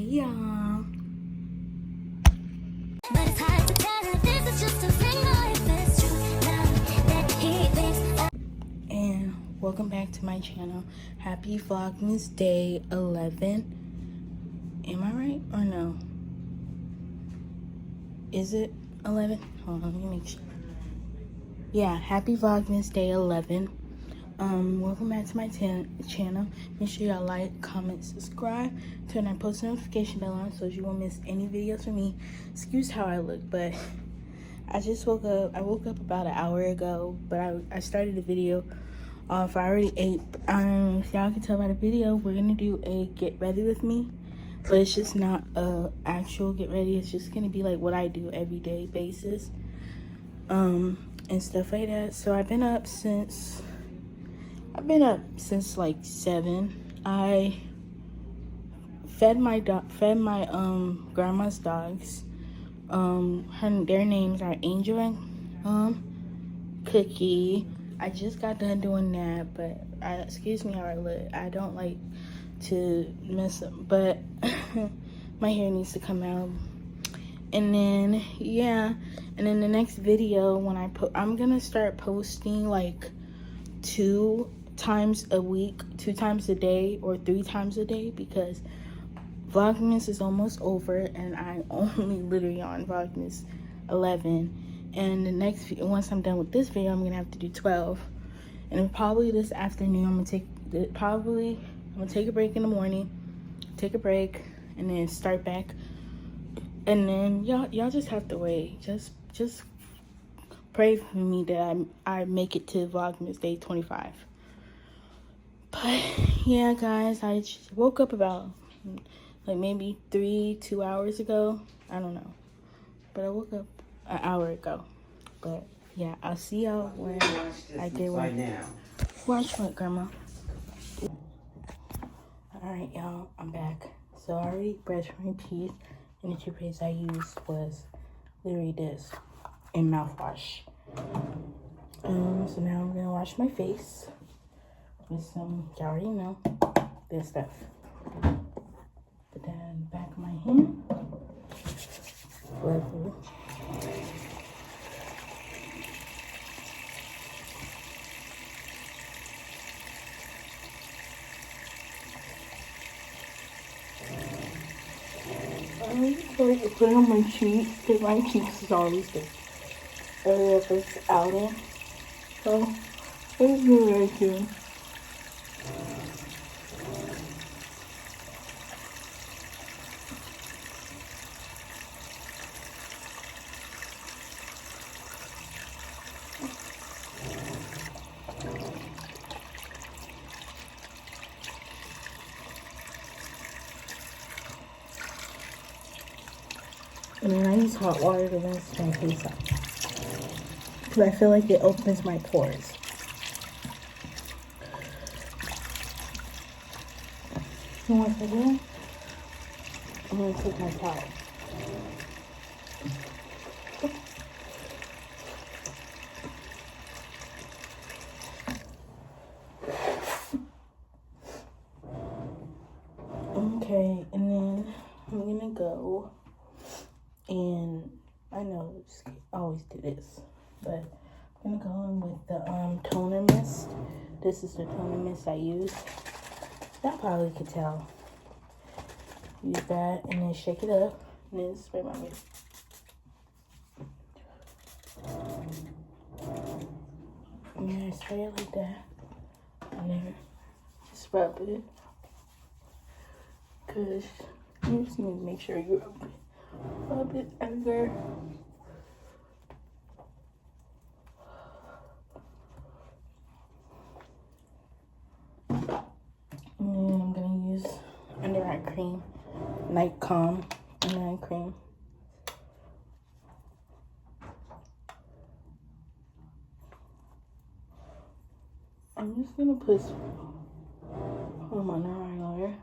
y'all. And welcome back to my channel. Happy Vlogmas Day 11. Am I right or no? Is it 11? Hold on, let me make sure. Yeah, happy Vlogmas Day 11. Welcome back to my channel. Make sure y'all like, comment, subscribe, turn that post notification bell on so you won't miss any videos from me. Excuse how I look, but I just woke up. I woke up about an hour ago, but I started the video off. I already ate. If y'all can tell by the video, we're gonna do a get ready with me, but it's just not a actual get ready. It's just gonna be like what I do everyday basis, and stuff like that. So I've been up since like 7. I fed my grandma's dogs. Their names are Angel and Cookie. I just got done doing that, but excuse me how I look. I don't like to mess up, but my hair needs to come out. And then yeah, and then the next video when I'm gonna start posting like 2 times a week, 2 times a day, or 3 times a day, because Vlogmas is almost over and I'm only literally on Vlogmas 11. And the next, once I'm done with this video, I'm gonna have to do 12. And probably this afternoon, I'm gonna take a break in the morning, take a break, and then start back. And then y'all just have to wait. Just pray for me that I make it to Vlogmas Day 25. But yeah, guys, I just woke up about like maybe 2 hours ago. I don't know, but I woke up an hour ago. But yeah, I'll see y'all when I get one. Watch what, Grandma? Alright, y'all, I'm back. So I already brushed my teeth, and the toothpaste I used was literally this and mouthwash. So now I'm gonna wash my face with some, y'all already know, this stuff. Put that in the back of my hand. Lovely. I like to put it on my cheeks, because my cheeks is always the area of this outing. So, let's do it right here. And then I use hot water to rinse my face off, because I feel like it opens my pores. And once I do, I'm going to take my towel. Okay, and then I'm going to go. And I know I always do this, but I'm gonna go in with the toner mist. This is the toner mist I use. Y'all probably could tell. Use that and then shake it up and then spray my face. And then spray it like that. And then just rub it. Cause you just need to make sure you rub it everywhere. And then I'm gonna use under eye cream, night calm under eye cream. I'm just gonna put some under eye layer.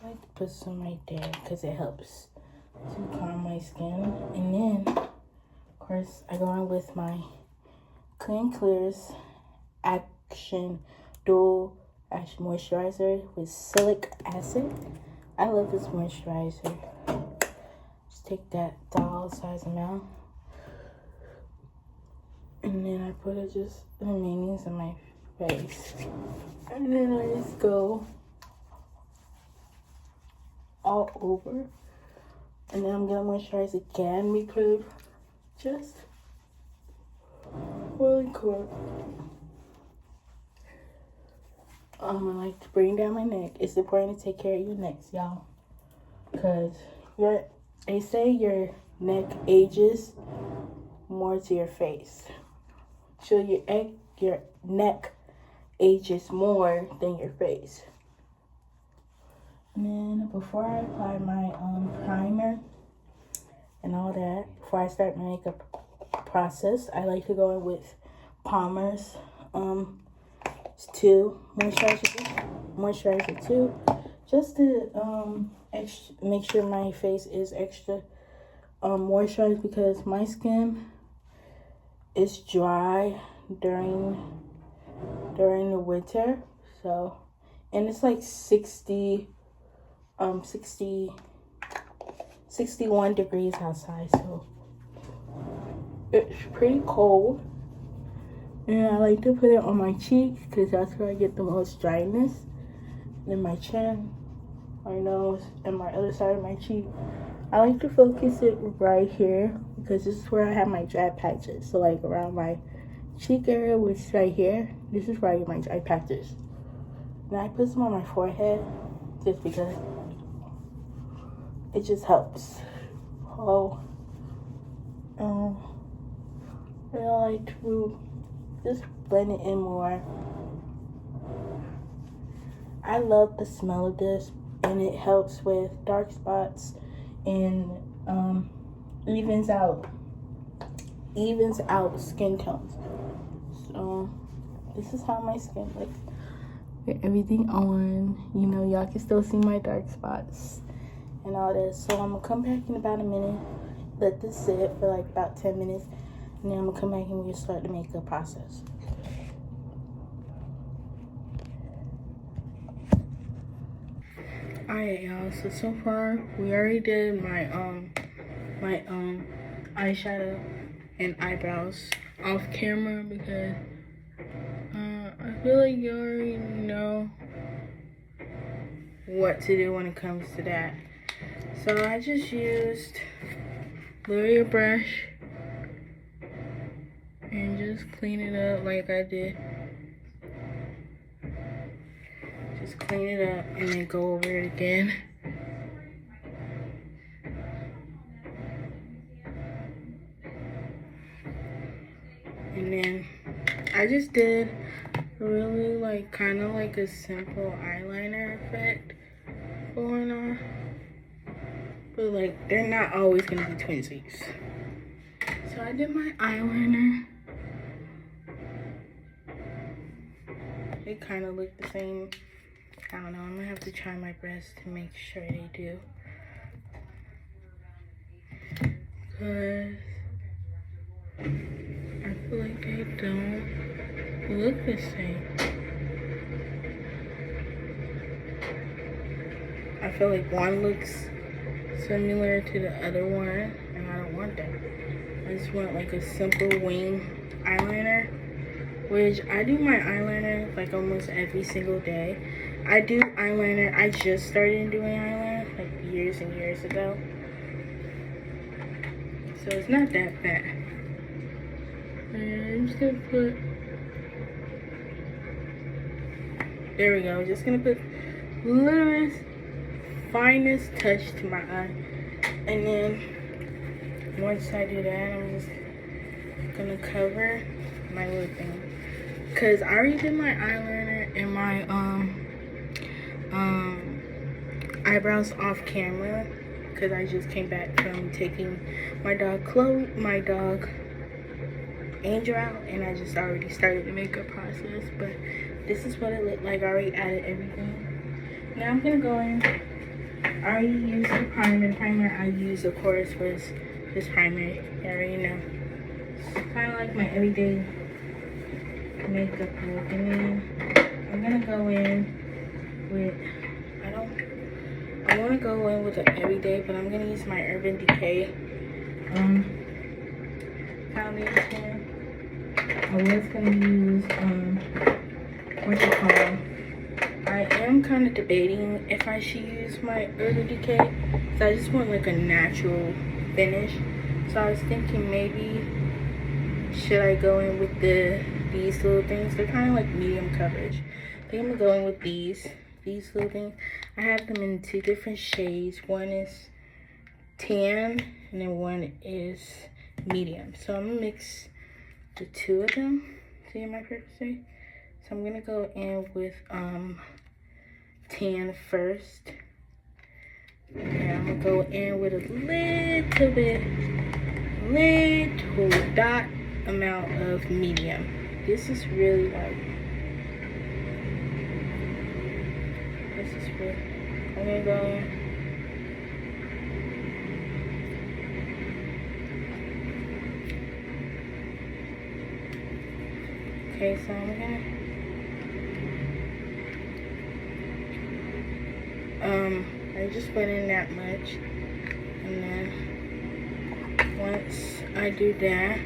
I like to put some right there because it helps to calm my skin. And then, of course, I go on with my Clean Clears Action dual ash moisturizer with silic acid. I love this moisturizer. Just take that doll size amount, and then I put it just the remaining in my face, and then I just go all over, and then I'm gonna moisturize again because just really cool. I like to bring down my neck. It's important to take care of your necks, y'all, because they say your neck ages more to your face. So your neck ages more than your face. And then before I apply my primer and all that, before I start my makeup process, I like to go in with Palmer's moisturizer too, just to make sure my face is extra moisturized, because my skin is dry during the winter. So, and it's like 61 degrees outside, so it's pretty cold. And I like to put it on my cheeks because that's where I get the most dryness. Then my chin, my nose, and my other side of my cheek. I like to focus it right here because this is where I have my dry patches. So like around my cheek area, which is right here, this is where I get my dry patches. And I put some on my forehead just because it just helps. And I like to just blend it in more. I love the smell of this, and it helps with dark spots and evens out skin tones. So this is how my skin looks with everything on. You know, y'all can still see my dark spots and all this. So I'm gonna come back in about a minute, let this sit for like about 10 minutes, and then I'm gonna come back and we'll start the makeup process. Alright, y'all, so far we already did my eyeshadow and eyebrows off camera because I feel like you already know what to do when it comes to that. So I just used L'Oreal brush and just clean it up like I did. Just clean it up and then go over it again. And then I just did really like kind of like a simple eyeliner effect going on. But like they're not always gonna be twinsies. So I did my eyeliner. They kind of look the same. I don't know, I'm gonna have to try my best to make sure they do. Because I feel like they don't look the same. I feel like one looks similar to the other one, and I don't want that. I just want like a simple wing eyeliner, which I do my eyeliner like almost every single day. I do eyeliner. I just started doing eyeliner like years and years ago. So it's not that bad. And I'm just gonna put, there we go. Just gonna put littlest, finest touch to my eye. And then once I do that, I'm just gonna cover my little thing. Cause I already did my eyeliner and my eyebrows off camera, because I just came back from taking my dog Angel out, and I just already started the makeup process. But this is what it looked like. I already added everything. Now I'm gonna go in. I already used the primer. The primer I used, of course, was this primer. You already know. It's kind of like my everyday makeup look. And then I'm I'm gonna go in with, I want to go in with an everyday, but I'm gonna use my Urban Decay foundation. I was gonna use what's it called? I am kind of debating if I should use my Urban Decay, so I just want like a natural finish. So I was thinking maybe should I go in with these little things? They're kind of like medium coverage. I think I'm gonna go in with these little things. I have them in 2 different shades. One is tan and then one is medium. So I'm gonna mix the 2 of them. See my purpose say? So I'm gonna go in with tan first. And I'm gonna go in with a little dot amount of medium. This is really like, I'm gonna go in. Okay, so I'm gonna I just put in that much, and then once I do that,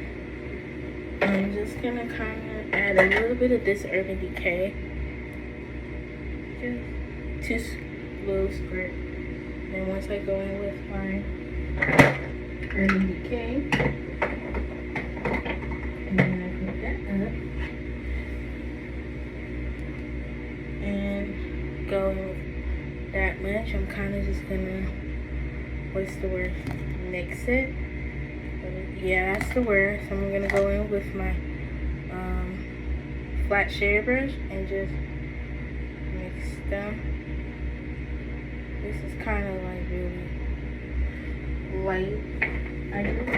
I'm just gonna kind of add a little bit of this Urban Decay, just 2 little squirts. And once I go in with my Urban Decay, and then I put that up and go in with that much. I'm kind of just gonna, what's the word? Mix it. Yeah, that's the word. So I'm gonna go in with my flat shade brush and just mix them. This is kind of like really light. I just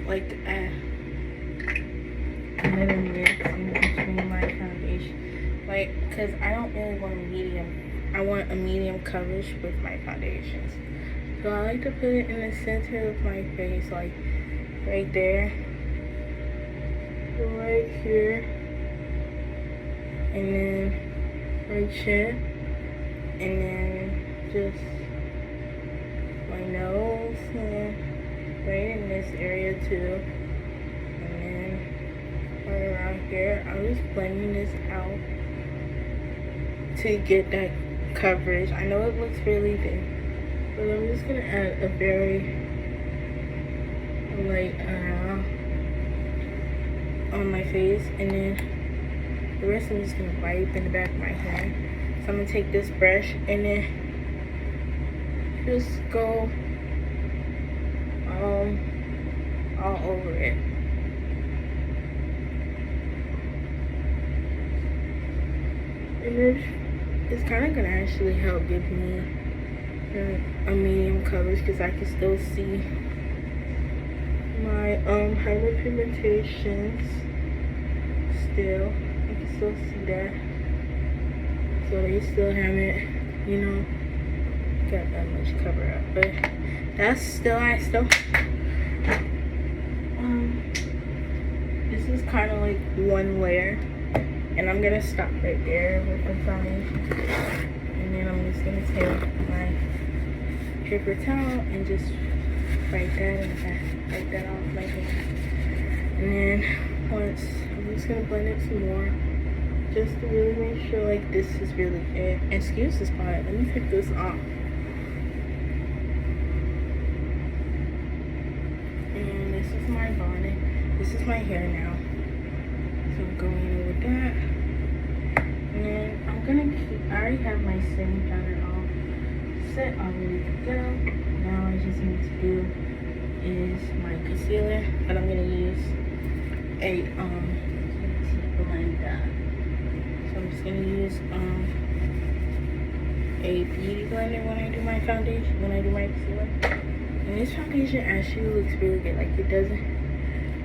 like to add a little mix in between my foundation, like, because I don't really want a medium. I want a medium coverage with my foundations. So I like to put it in the center of my face, like right there, right here, and then right here, and then just my nose, and right in this area too, and then right around here. I'm just blending this out to get that coverage. I know it looks really thin, but I'm just gonna add a very light on my face, and then the rest I'm just gonna wipe in the back of my hand. So I'm gonna take this brush and then just go all over it. And then it's kind of gonna actually help give me a medium coverage, because I can still see my hyperpigmentations still. I can still see that. So they still haven't, you know, got that much cover up. But that's still, this is kind of like one layer. And I'm gonna stop right there with the foundation. And then I'm just gonna take my paper towel and just wipe that off my hand. And then once, I'm just gonna blend it some more, just to really make sure like this is really it. Excuse this part, let me take this off. And this is my bonnet. This is my hair now. So I'm going in with that. And then I'm gonna keep, I already have my setting powder all set, all ready to go. Now I just need to do is my concealer, but I'm gonna use a blender. So I'm just gonna use a beauty blender when I do my foundation, when I do my concealer. And this foundation actually looks really good. Like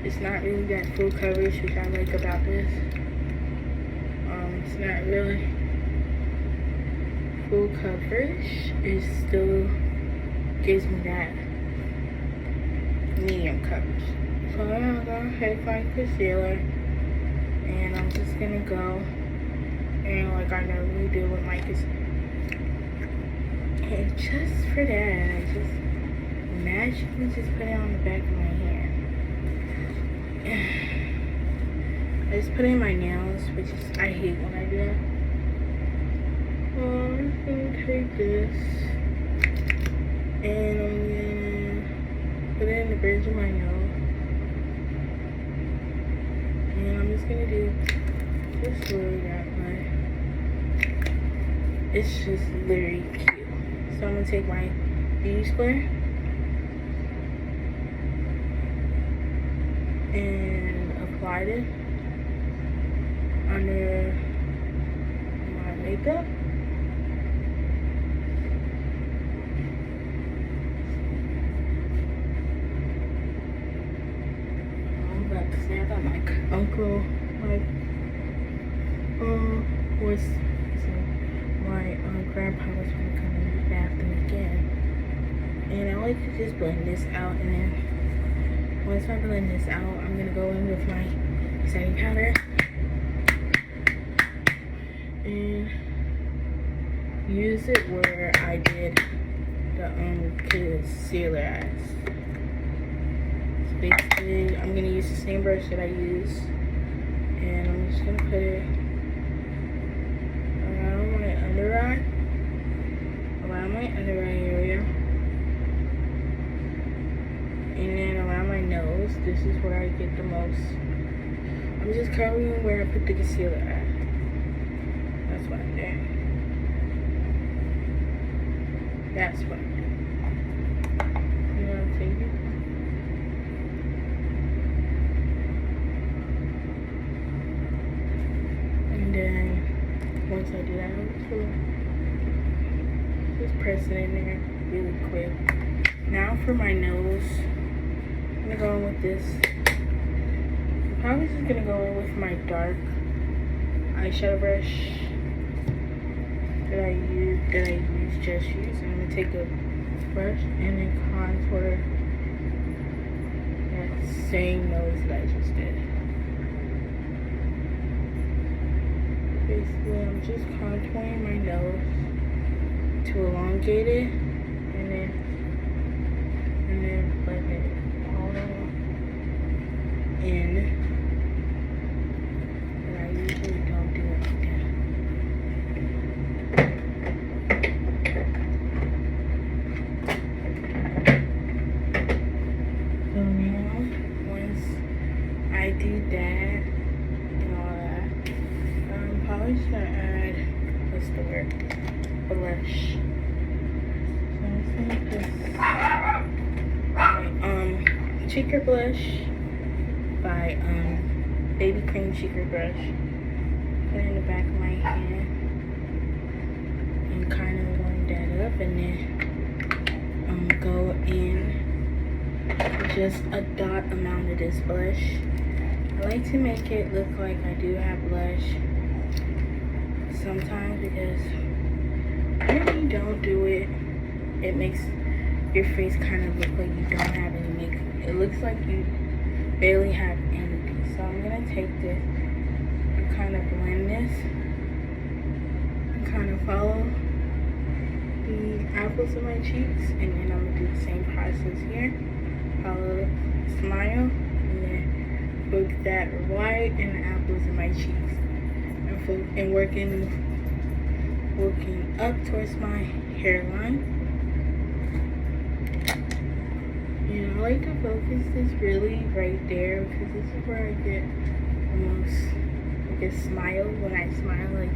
it's not really that full coverage, which I like about this. It's not really full coverage. It still gives me that medium coverage. So I'm gonna go ahead and find concealer, and I'm just gonna go and like I normally do with my kids. And just for that, I just magically just put it on the back of my hand. I just put it in my nails, which is, I hate when I do that. I'm just gonna take this and I'm gonna put it in the bridge of my nose. And I'm just gonna do just literally that much. It's just literally cute. So I'm gonna take my beauty square and apply it under my makeup. I'm about to say I got my uncle, was my grandpa was gonna come in the bathroom again, and I like to just blend this out, and then once I blend this out, I'm gonna go in with my setting powder and use it where I did the concealer at. So basically, I'm gonna use the same brush that I use, and I'm just gonna put it around my under eye area, and then around my nose. This is where I get the most. I'm just covering where I put the concealer at. That's what I'm doing. That's what I'm doing. You know what I'm thinking? And then once I do that, I'm just press it in there really quick. Now for my nose, I'm gonna go in with this. I'm probably just gonna go in with my dark eyeshadow brush that I just used. I'm gonna take a brush and then contour that same nose that I just did. Basically, I'm just contouring my nose to elongate it, and then blend it all in. But I usually don't do it like that. So now, once I do that and all that, I'm probably just gonna add, what's the word? Blush. So I'm just gonna put my cheeker blush by baby cream cheeker brush. Put it in the back of my hand and kind of warm that up, and then go in just a dot amount of this blush. I like to make it look like I do have blush sometimes, because when you don't do it, it makes your face kind of look like you don't have any makeup. It looks like you barely have anything. So I'm gonna take this and kind of blend this and kind of follow the apples of my cheeks, and then I'm gonna do the same process here. Follow, smile, and then put that white and the apples in my cheeks, and working up towards my hairline. And I like to focus this really right there, because this is where I get the most, like a smile. When I smile, like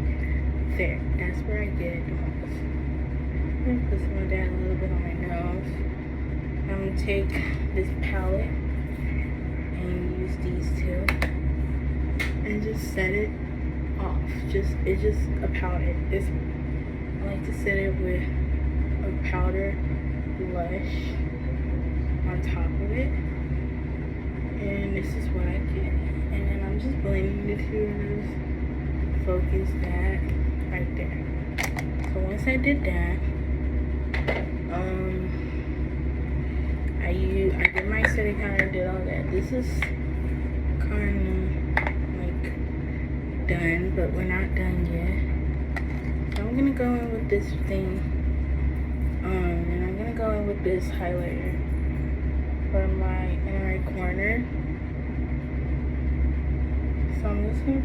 there, that's where I get it the most. I'm gonna put some of that a little bit on my nose. I'm gonna take this palette and use these two and just set it off. It's just a powder. I like to set it with a powder blush on top of it, and this is what I get. And then I'm just blending the two and just focus that right there. So once I did that, I did my setting powder, did all that. This is kind of like done, but we're not done yet. So I'm gonna go in with this thing, and I'm gonna go in with this highlighter for my inner right corner. So I'm just gonna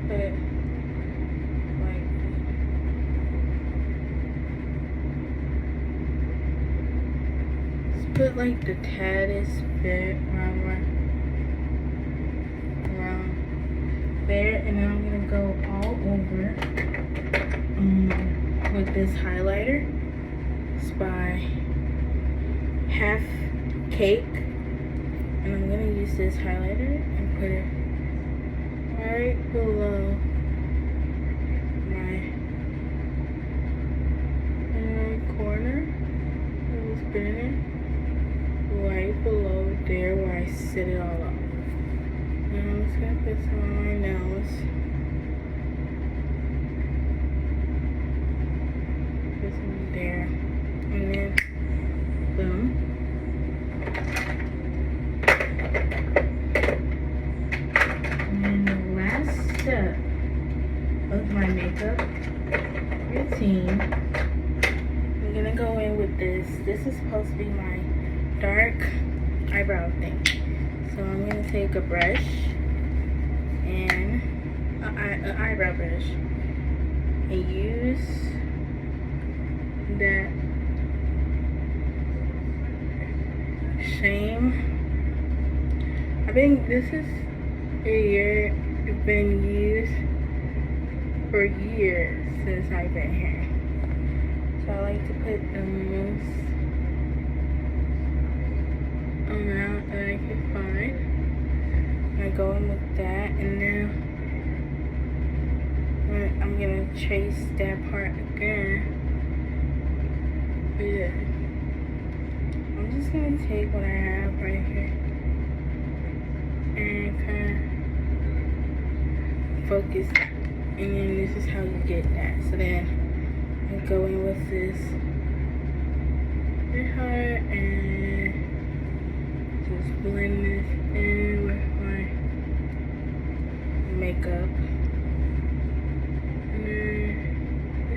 put like the taddest bit around there, and then I'm gonna go all over with this highlighter. It's by Half Cake, and I'm gonna use this highlighter and put it right below my inner corner. I'm just putting it right below there where I set it all up. And I'm just gonna put some on my nose. Put some there. And then, boom. And then the last step of my makeup routine, I'm gonna go in with this. This is supposed to be my dark eyebrow thing. So I'm gonna take a brush and an eyebrow brush and use that same. I think this is been used for years since I've been here. So I like to put the most amount that I can find. I go in with that, and now I'm gonna trace that part again. Yeah. I'm just gonna take what I have right here and kind of focus, and then this is how you get that. So then I go in with this bit hard and just blend this in with my makeup. And then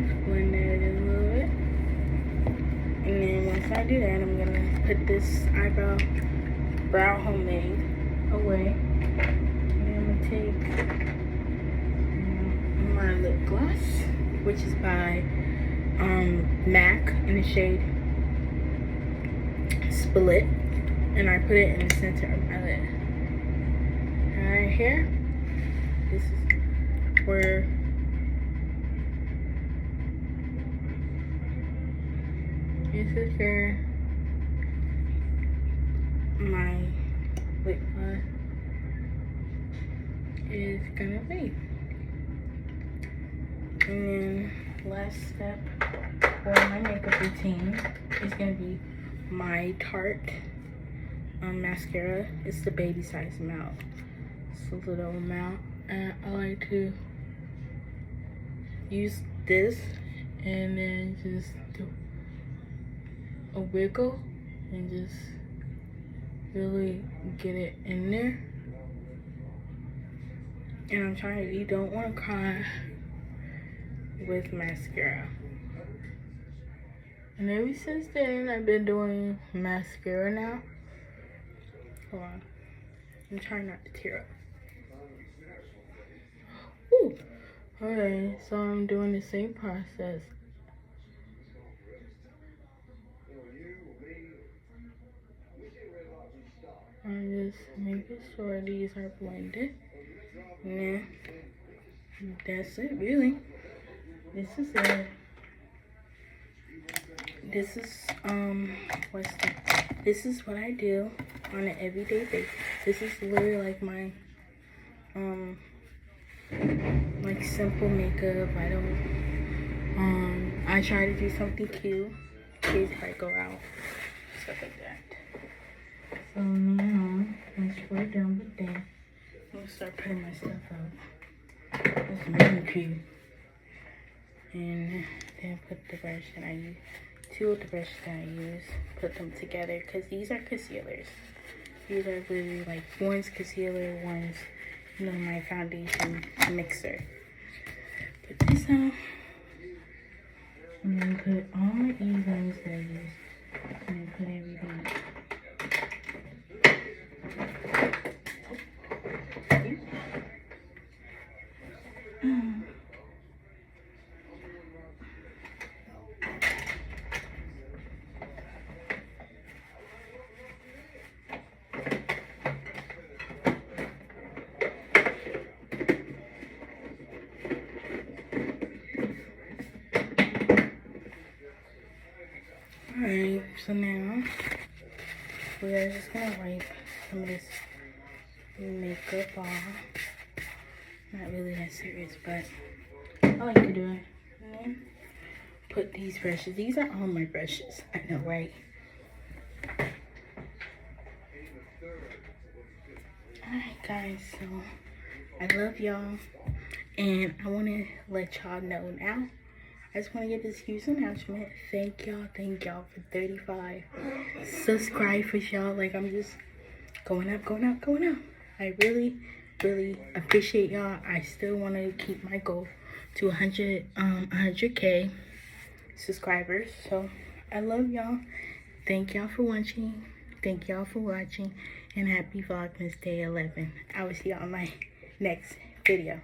just blend it in a little bit. And then once I do that, I'm gonna put this brow homemade away. And then I'm gonna take my lip gloss, which is by MAC in the shade Split, and I put it in the center of my lid. Right here, this is where my lip gloss is gonna be. And then last step for my makeup routine is gonna be my Tarte mascara. It's the baby size amount. It's a little amount, and I like to use this and then just do a wiggle and just really get it in there. And I'm trying to, you don't want to cry with mascara. And ever since then, I've been doing mascara now. Hold on. I'm trying not to tear up. Ooh. Alright, so I'm doing the same process. I'm just making sure these are blended. And then that's it, really. This is it. This is this is what I do on an everyday basis. This is literally like my like simple makeup. I don't I try to do something cute in case if I go out, stuff like that. So now once we're done with that, I'm gonna start putting my stuff up. It's really cute. And then put the brush that I use, two of the brushes that I use, put them together, because these are concealers. These are literally like, one's concealer, one's, you know, my foundation mixer. So I'm gonna put all my E's on these edges and then put everything. Alright, so now we are just gonna wipe some of this makeup off. Not really that serious, but I like to do it. And then put these brushes. These are all my brushes. I know, right? Alright, guys, so I love y'all. And I want to let y'all know now. I just want to get this huge announcement. Thank y'all for 35 subscribers, y'all. Like, I'm just going up. I really appreciate y'all. I still want to keep my goal to 100K subscribers. So I love y'all. Thank y'all for watching. And happy Vlogmas Day 11. I will see y'all on my next video.